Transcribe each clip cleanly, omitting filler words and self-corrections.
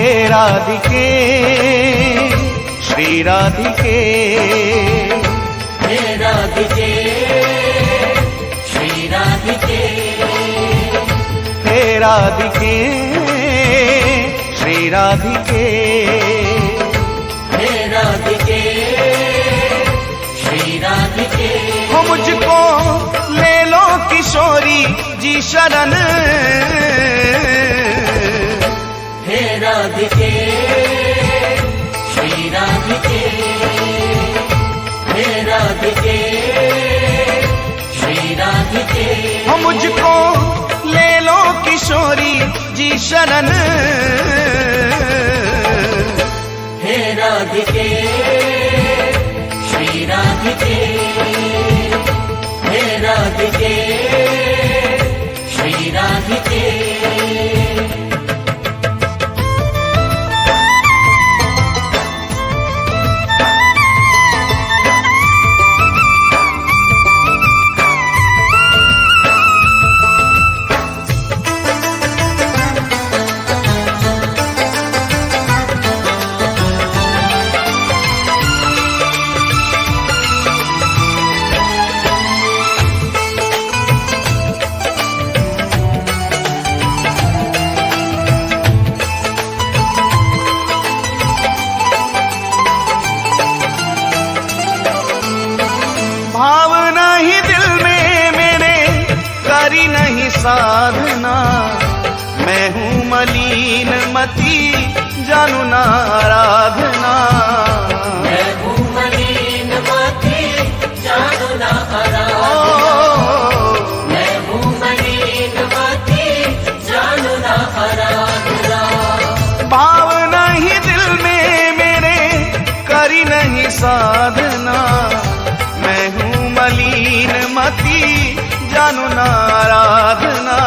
हे राधिके श्री राधिके, हे राधिके श्री राधिके, हे राधिके श्री राधिके, हे राधिके श्री राधिके। हो मुझको ले लो किशोरी जी शरण, हे राधिके श्री राधिके, हे राधिके श्री राधिके। हो मुझको ले लो किशोरी जी शरण, हे राधिके श्री राधिके, हे राधिके श्री राधिके। भावना ही दिल में मेरे करी नहीं साधना, मैं हूँ मलीन मती जानू ना आराधना, मैं हूँ मलीन मती जानू ना आराधना, मैं हूँ मलीन मती जानू ना आराधना। भावना ही दिल में मेरे करी नहीं साधना, मैं हूँ मलीन मती जानू ना आराधना,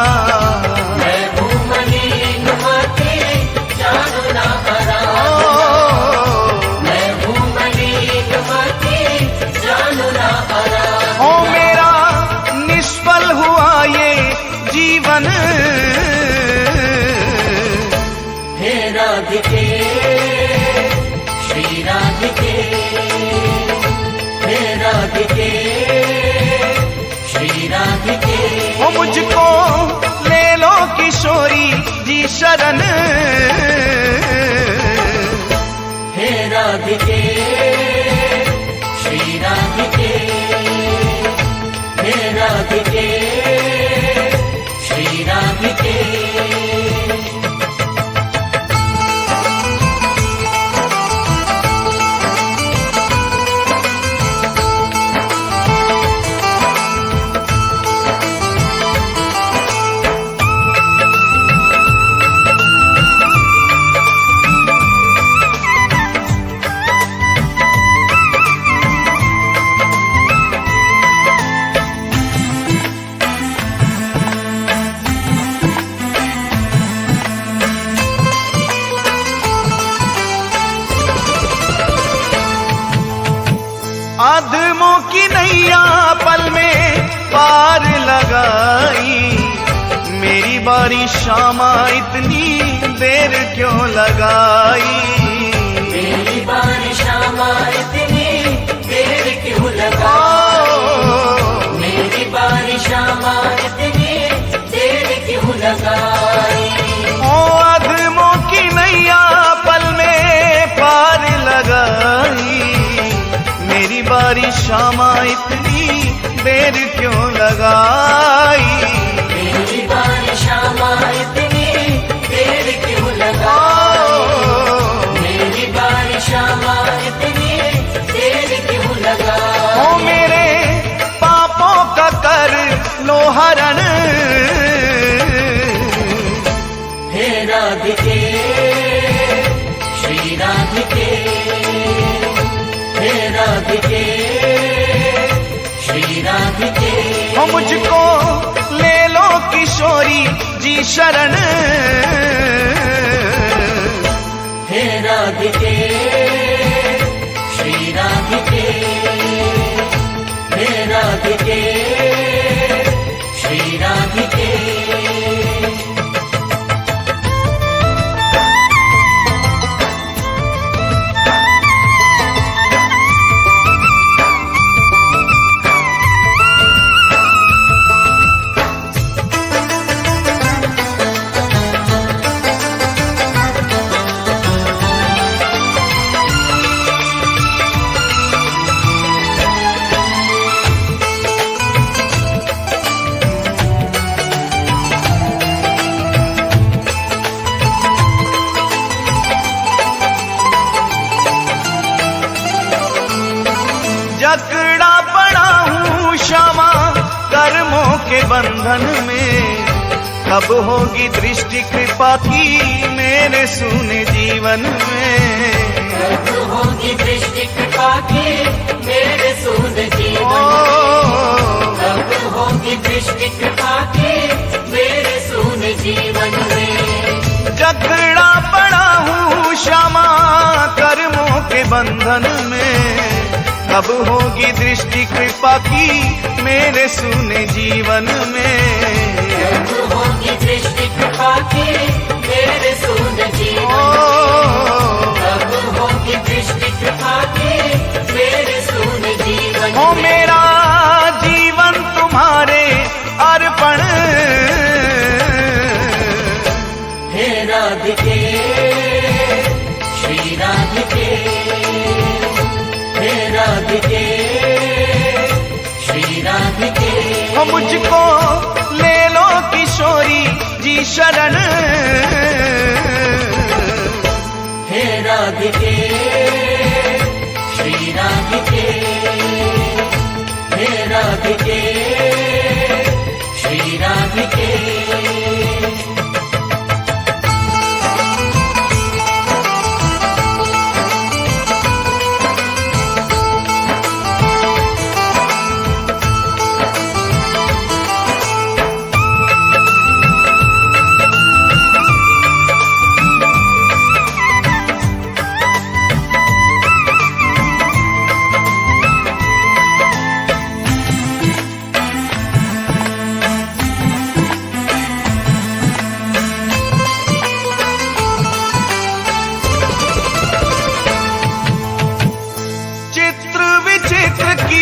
मैं हूँ मलीन मती जानू ना आराधना, मैं हूँ मलीन मती जानू ना आराधना। ओ मेरा निष्फल हुआ ये जीवन, हे राधिके श्री राधिके, हे राधिके श्री राधिके। ओ मुझको ले लो किशोरी जी शरण, हे राधिके श्री राधिके, हे राधिके श्री राधिके। आदमों की नैया पल में पार लगाई, मेरी बारी शामा इतनी देर क्यों लगाई, मेरी बारी शामा इतनी देर क्यों लगाई, मेरी बारी शामा इतनी देर क्यों लगाई। ओ आदमों की नैया पल में पार लगाई, मेरी बारी शामा इतनी देर क्यों लगाई, मेरी बारी शामा इतनी देर क्यों लगाई, मेरी बारी शामा इतनी देर क्यों लगाई। ओ मेरे पापों का कर लो हरण, हे राधिके श्री राधिके, हे राधिके श्री राधिके। ओ मुझको ले लो किशोरी जी शरण, हे राधिके श्री राधिके, हे राधिके श्री राधिके। बंधन में, कब होगी दृष्टि कृपा की मेरे सूने जीवन में। कब होगी दृष्टि कृपा की मेरे सूने जीवन ओ, में। कब होगी दृष्टि कृपा की मेरे सूने जीवन में। जकड़ा पड़ा हूँ श्यामा कर्मों के बंधन में, कब होगी दृष्टि कृपा की मेरे सूने जीवन में। कब होगी दृष्टि कृपा की मेरे सूने जीवन में। कब होगी दृष्टि कृपा की मेरे सूने जीवन में। हो मेरा जीवन तुम्हारे अर्पण, हे राधिके श्री राधिके, हे राधिके श्री राधिके। हो मुझको ले लो किशोरी जी शरण, हे राधिके श्री राधिके, हे राधिके श्री राधिके।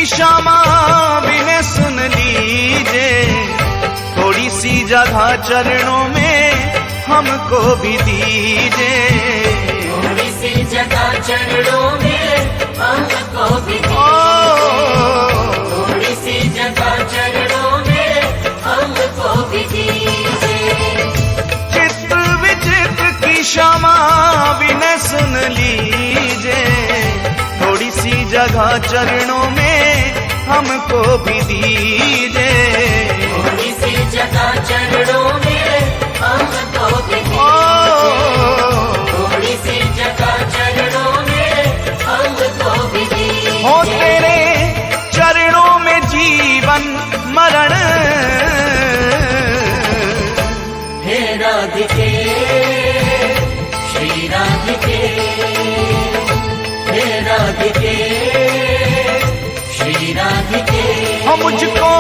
श्यामा बिने सुन लीजे, थोड़ी सी जगह चरणों में हमको भी दीजे। थोड़ी सी जगह चरणों में हमको भी दीजे। थोड़ी सी जगह चरणों में हमको भी दीजे। चित्र विचित्र की श्यामा बिने सुन लीजे, थोड़ी सी जगह चरणों में हमको भी दीजे। थोड़ी सी जगह चरणों में हमको भी दीजे। थोड़ी सी जगह चरणों में हमको भी दीजे। हो तेरे चरणों में जीवन मरण, हे राधिके श्री राधिके, हे राधिके श्री राधिके। हो मुझको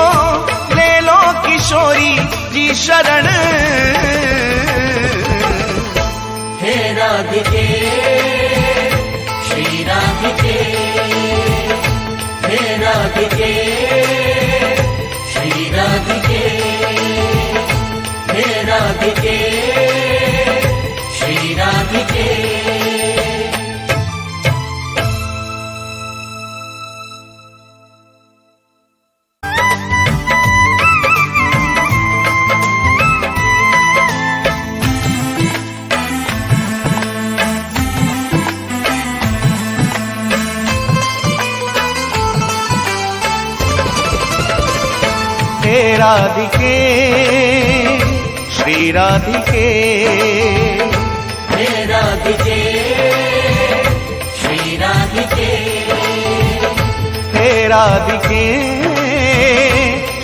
ले लो किशोरी जी शरण, हे राधिके श्री राधिके, हे राधिके श्री राधिके, हे राधिके श्री राधिके। हे राधिके श्री राधिके, हे राधिके श्री राधिके, हे राधिके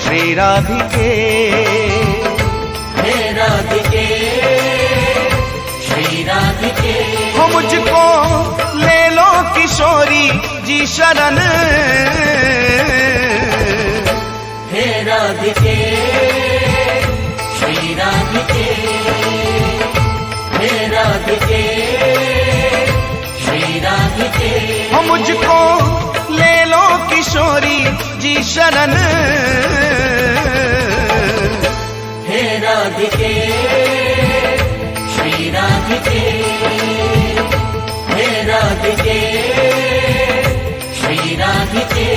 श्री राधिके, हे राधिके श्री राधिके। हो मुझको ले लो किशोरी जी शरण, हे राधिके श्री राधिके, हे राधिके श्री राधिके। हो मुझको ले लो किशोरी जी शरण, हे राधिके श्री राधिके, हे राधिके श्री राधिके।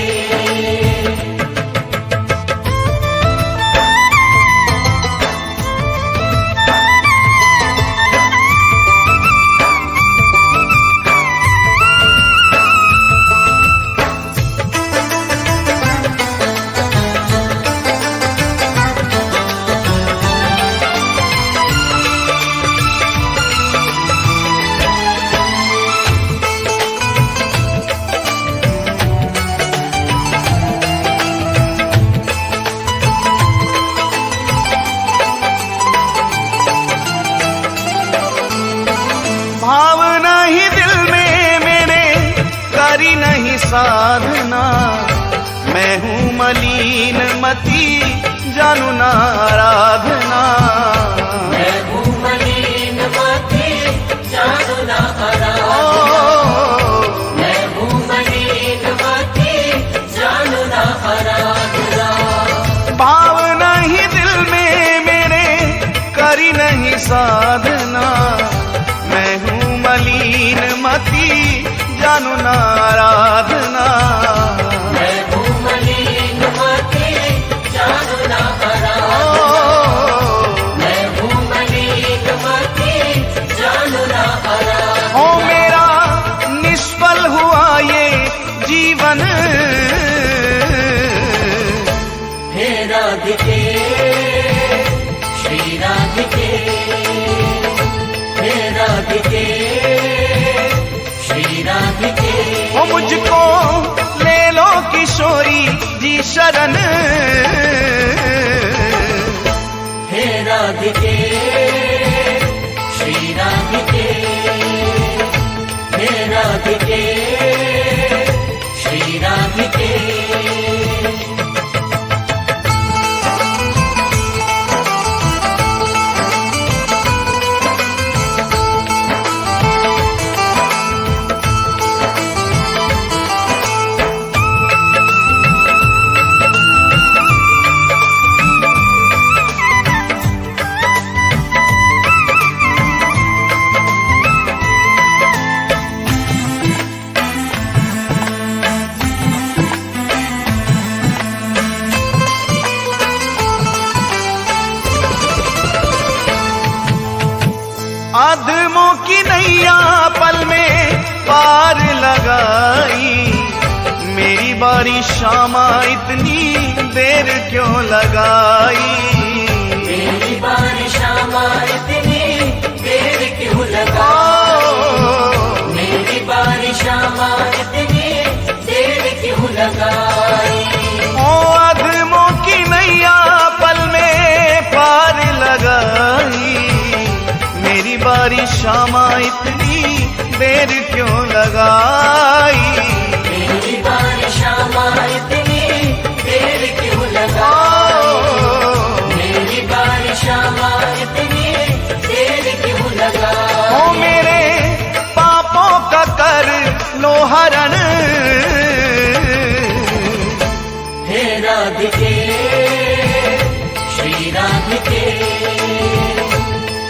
नहीं साधना, मैं हूँ मलिन मती जानू ना आराधना। मैं हूँ मलिन मती जानू ना आराधना। मैं हूँ मलिन मती जानू ना आराधना। भाव नहीं दिल में मेरे करी नहीं साधना, मैं हूँ मलिन मती जानू ना आराधना। मैं हूँ मलिन मती जानू ना आराधना। मैं हूँ मलिन मती जानू ना आराधना। ओ मेरा निष्फल हुआ ये जीवन, हे राधिके श्री राधिके, हे राधिके श्री राधिके। ओ मुझको ले लो किशोरी जी शरण, हे राधिके श्री राधिके, हे राधिके श्री राधिके। अधमों की नैया पल में पार लगाई, मेरी बारी शामा इतनी देर क्यों लगाई। मेरी बारी शामा इतनी देर क्यों लगाई। मेरी बारी शामा इतनी देर क्यों लगाई। ओ अधमों की नैया पल में पार लगाई, मेरी बारी शामा इतनी देर क्यों लगाई। मेरी बारी शामा इतनी देर क्यों लगाई। मेरी बारी शामा इतनी देर क्यों लगाई। ओ मेरे पापों का कर लो हरण, हे राधिके श्री राधिके,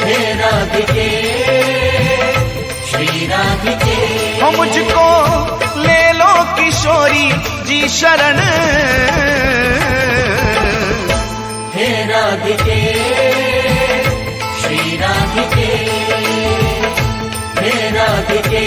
हे राधिके श्री राधिके। ओ मुझको ले लो किशोरी जी शरण, हे राधिके श्री राधिके, हे राधिके